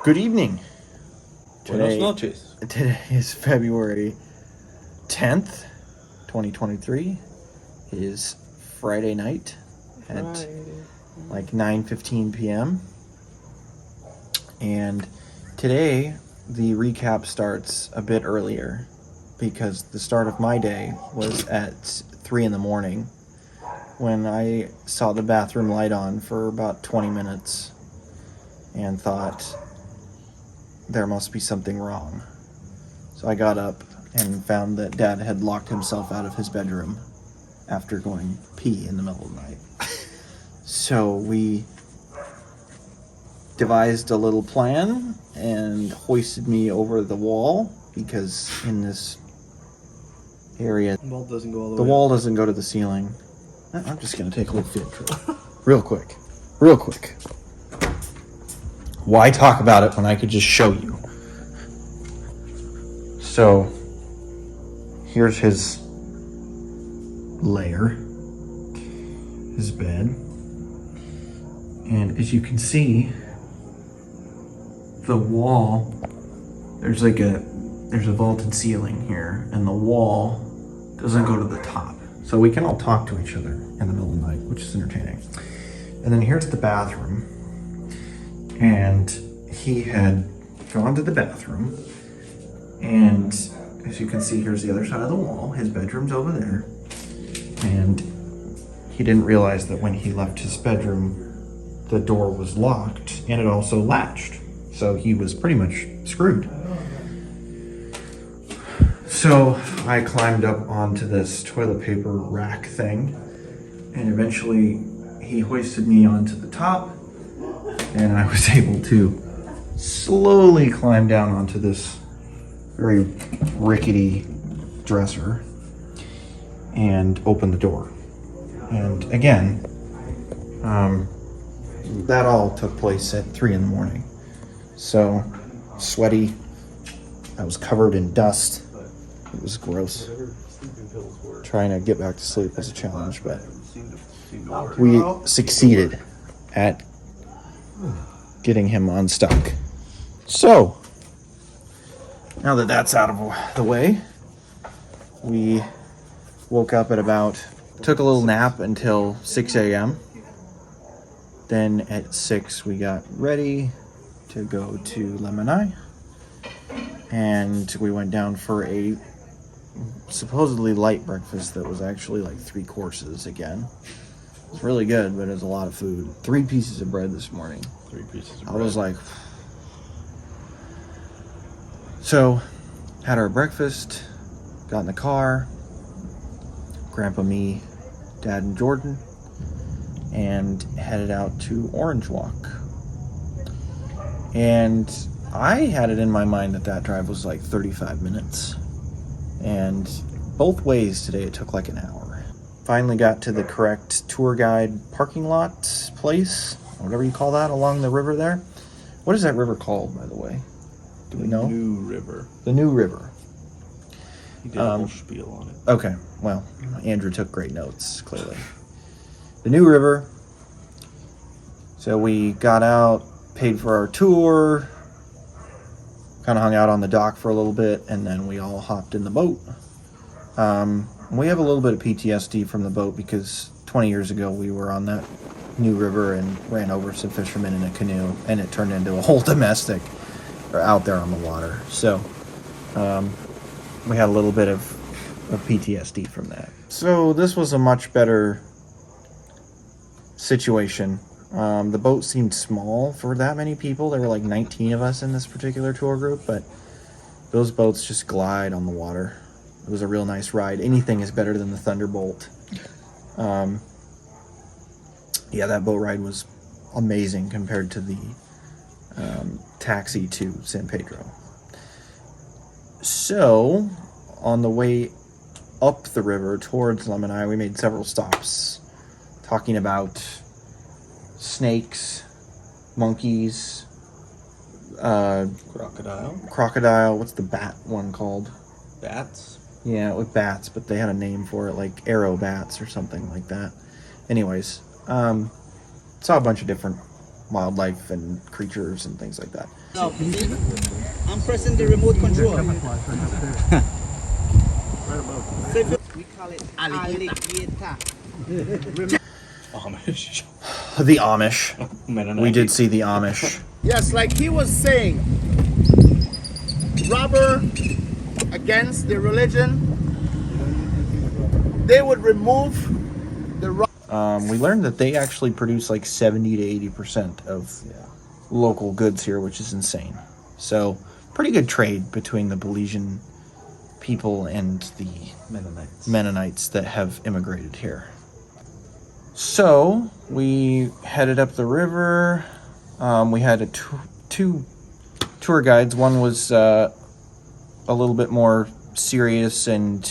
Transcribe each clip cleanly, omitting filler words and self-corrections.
Good evening. Buenos noches. Today is February 10th, 2023. It is Friday night at like 9:15 p.m. And today the recap starts a bit earlier because the start of my day was at 3 in the morning when I saw the bathroom light on for about 20 minutes and thought, there must be something wrong. So I got up and found that Dad had locked himself out of his bedroom after going pee in the middle of the night. So we devised a little plan and hoisted me over the wall because in this area, The wall doesn't go all the wall doesn't go to the ceiling. I'm just going to take a little field trip. Real quick. Why talk about it when I could just show you? So, here's his lair, his bed, and as you can see, the wall, there's a vaulted ceiling here, and the wall doesn't go to the top. So we can all talk to each other in the middle of the night, which is entertaining. And then here's the bathroom. And he had gone to the bathroom, and as you can see, here's the other side of the wall. His bedroom's over there, and he didn't realize that when he left his bedroom, the door was locked, and it also latched. So he was pretty much screwed. So I climbed up onto this toilet paper rack thing, and eventually he hoisted me onto the top, and I was able to slowly climb down onto this very rickety dresser and open the door. And again, that all took place at 3 in the morning. So sweaty, I was covered in dust. It was gross. Trying to get back to sleep was a challenge, but we succeeded at getting him unstuck. So, now that that's out of the way, we woke up at took a little nap until 6 a.m. Then at 6 we got ready to go to Lamanai, and we went down for a supposedly light breakfast that was actually like 3 courses again. It's really good, but it's a lot of food. 3 pieces of bread this morning. 3 pieces of bread. I was like... So, had our breakfast, got in the car, Grandpa, me, Dad, and Jordan, and headed out to Orange Walk. And I had it in my mind that drive was like 35 minutes. And both ways today it took like an hour. Finally got to the correct tour guide parking lot place, whatever you call that, along the river there. What is that river called, by the way? Do we know? New River. The New River. He did a whole spiel on it. Okay, well, Andrew took great notes, clearly. The New River. So we got out, paid for our tour, kind of hung out on the dock for a little bit, and then we all hopped in the boat. We have a little bit of PTSD from the boat because 20 years ago we were on that New River and ran over some fishermen in a canoe, and it turned into a whole domestic out there on the water. So we had a little bit of PTSD from that. So this was a much better situation. The boat seemed small for that many people. There were like 19 of us in this particular tour group, but those boats just glide on the water. It was a real nice ride. Anything is better than the Thunderbolt. Yeah, that boat ride was amazing compared to the taxi to San Pedro. So, on the way up the river towards Lamanai, we made several stops talking about snakes, monkeys, crocodile. What's the bat one called? Bats? Yeah, with bats, but they had a name for it, like arrow bats or something like that. Anyways, saw a bunch of different wildlife and creatures and things like that. No, I'm pressing the remote control. We call it alligator. Amish. The Amish. Mennonite. We did see the Amish. Yes, like he was saying, robber against their religion, they would remove the We learned that they actually produce like 70 to 80% of local goods here, which is insane. So, pretty good trade between the Belizean people and the Mennonites that have immigrated here. So, we headed up the river. We had two tour guides. One was a little bit more serious and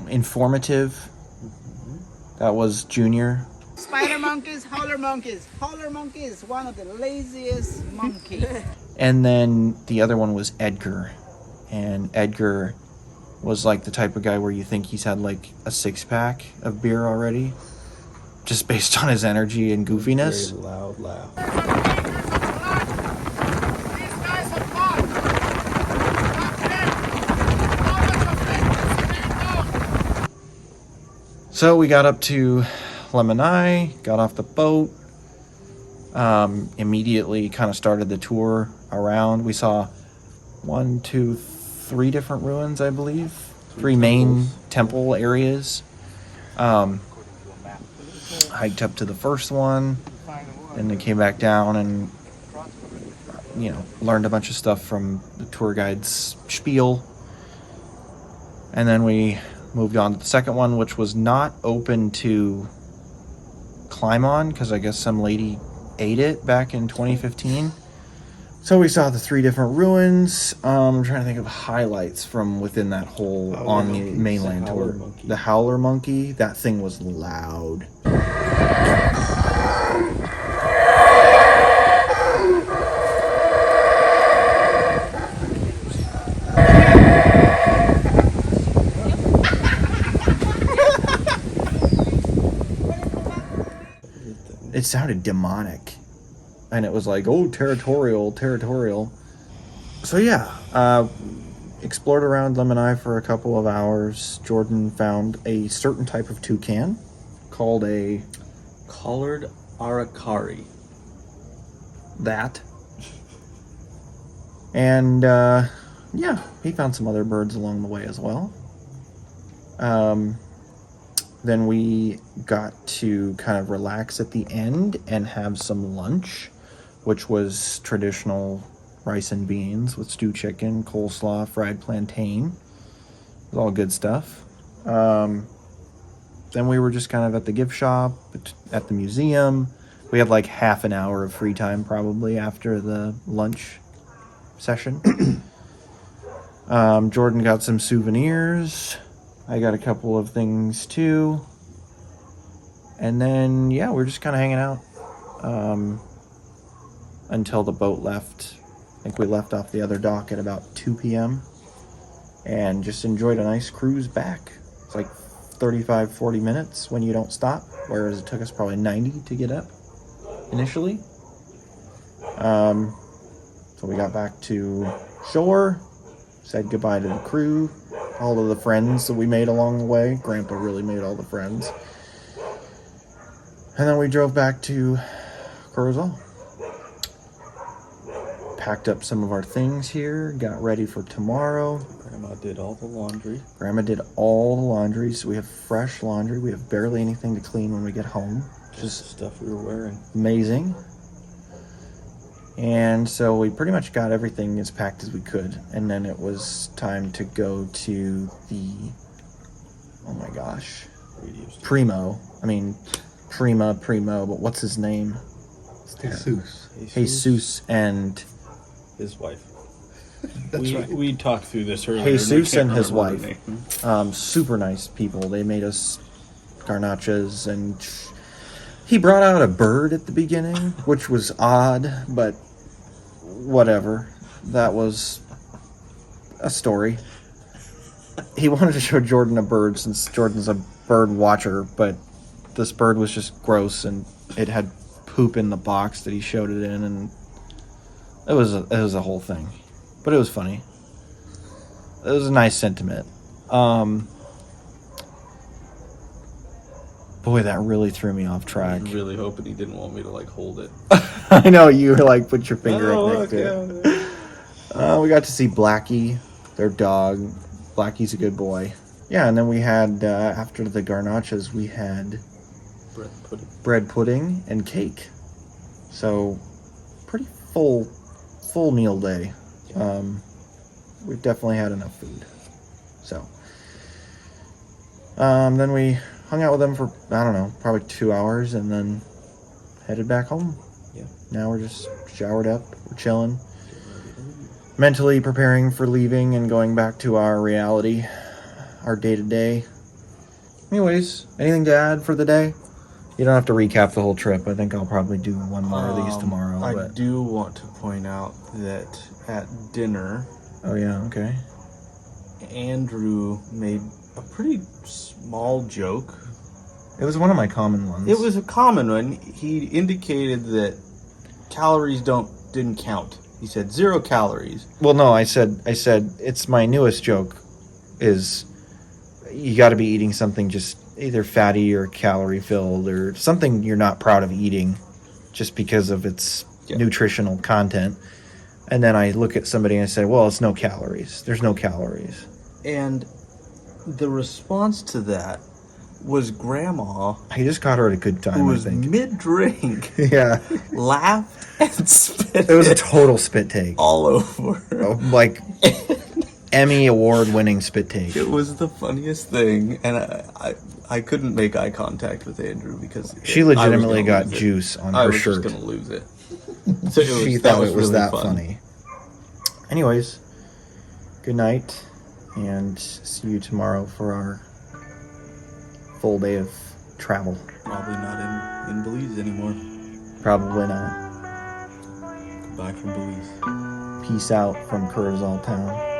informative. That was Junior. Spider monkeys, howler monkeys. Howler monkey is one of the laziest monkey. And then the other one was Edgar. And Edgar was like the type of guy where you think he's had like a 6-pack of beer already, just based on his energy and goofiness. Very loud laugh. So we got up to Lamanai, got off the boat, immediately kind of started the tour around. We saw 3 different ruins, I believe. 3 main temple areas. Hiked up to the first one, and then came back down and, learned a bunch of stuff from the tour guide's spiel. And then we moved on to the second one, which was not open to climb on because I guess some lady ate it back in 2015. So we saw the 3 different ruins. I'm trying to think of highlights from within that whole on the mainland tour. The howler monkey, that thing was loud. It sounded demonic. And it was like, oh, territorial. So yeah, explored around Lamanai for a couple of hours. Jordan found a certain type of toucan called a... Collared Aracari. that. And yeah, he found some other birds along the way as well. Then we got to kind of relax at the end and have some lunch, which was traditional rice and beans with stewed chicken, coleslaw, fried plantain. It was all good stuff. Then we were just kind of at the gift shop, at the museum. We had like half an hour of free time probably after the lunch session. Jordan got some souvenirs. I got a couple of things too. And then, yeah, we're just kind of hanging out until the boat left. I think we left off the other dock at about 2 p.m. and just enjoyed a nice cruise back. It's like 35, 40 minutes when you don't stop, whereas it took us probably 90 to get up initially. So we got back to shore, said goodbye to the crew, all of the friends that we made along the way. Grandpa really made all the friends. And then we drove back to Corozal. Packed up some of our things here, got ready for tomorrow. Grandma did all the laundry. Grandma did all the laundry, so we have fresh laundry. We have barely anything to clean when we get home. Just stuff we were wearing. Amazing. And so we pretty much got everything as packed as we could. And then it was time to go to the, oh my gosh, Primo, but what's his name? Jesus and his wife. That's right. We talked through this earlier. Jesus and his remember her wife. name. Super nice people. They made us garnachas, and he brought out a bird at the beginning, which was odd, but whatever. That was a story. He wanted to show Jordan a bird since Jordan's a bird watcher, but this bird was just gross and it had poop in the box that he showed it in, and it was a whole thing. But it was funny. It was a nice sentiment. Boy, that really threw me off I track. was really hoping he didn't want me to like hold it. I know, you were like, put your finger Oh, up next to okay. it. We got to see Blackie, their dog. Blackie's a good boy. Yeah, and then we had, after the garnachas, we had bread pudding and cake. So, pretty full meal day. We've definitely had enough food. So, then we hung out with them for, I don't know, probably 2 hours, and then headed back home. Yeah. Now we're just showered up, we're chilling, mentally preparing for leaving and going back to our reality, our day-to-day. Anyways, anything to add for the day? You don't have to recap the whole trip. I think I'll probably do one more of these tomorrow. I But... do want to point out that at dinner, Oh, yeah, okay. Andrew made a pretty small joke. It was one of my common ones. It was a common one. He indicated that calories didn't count. He said 0 calories. Well, no, I said it's my newest joke is you got to be eating something just either fatty or calorie filled or something you're not proud of eating just because of its nutritional content. And then I look at somebody and I say, well, it's no calories. There's no calories. And the response to that was Grandma, I just caught her at a good time, who was I think. mid-drink, Yeah. laughed and spit It was a total spit take. all over. Like Emmy award-winning spit take. It was the funniest thing, and I couldn't make eye contact with Andrew because She legitimately got juice on her shirt. I was just gonna lose it. So She thought it was really that fun. funny. Anyways, good night, and see you tomorrow for our full day of travel. Probably not in Belize anymore. Probably not. Goodbye from Belize. Peace out from Kurzall Town.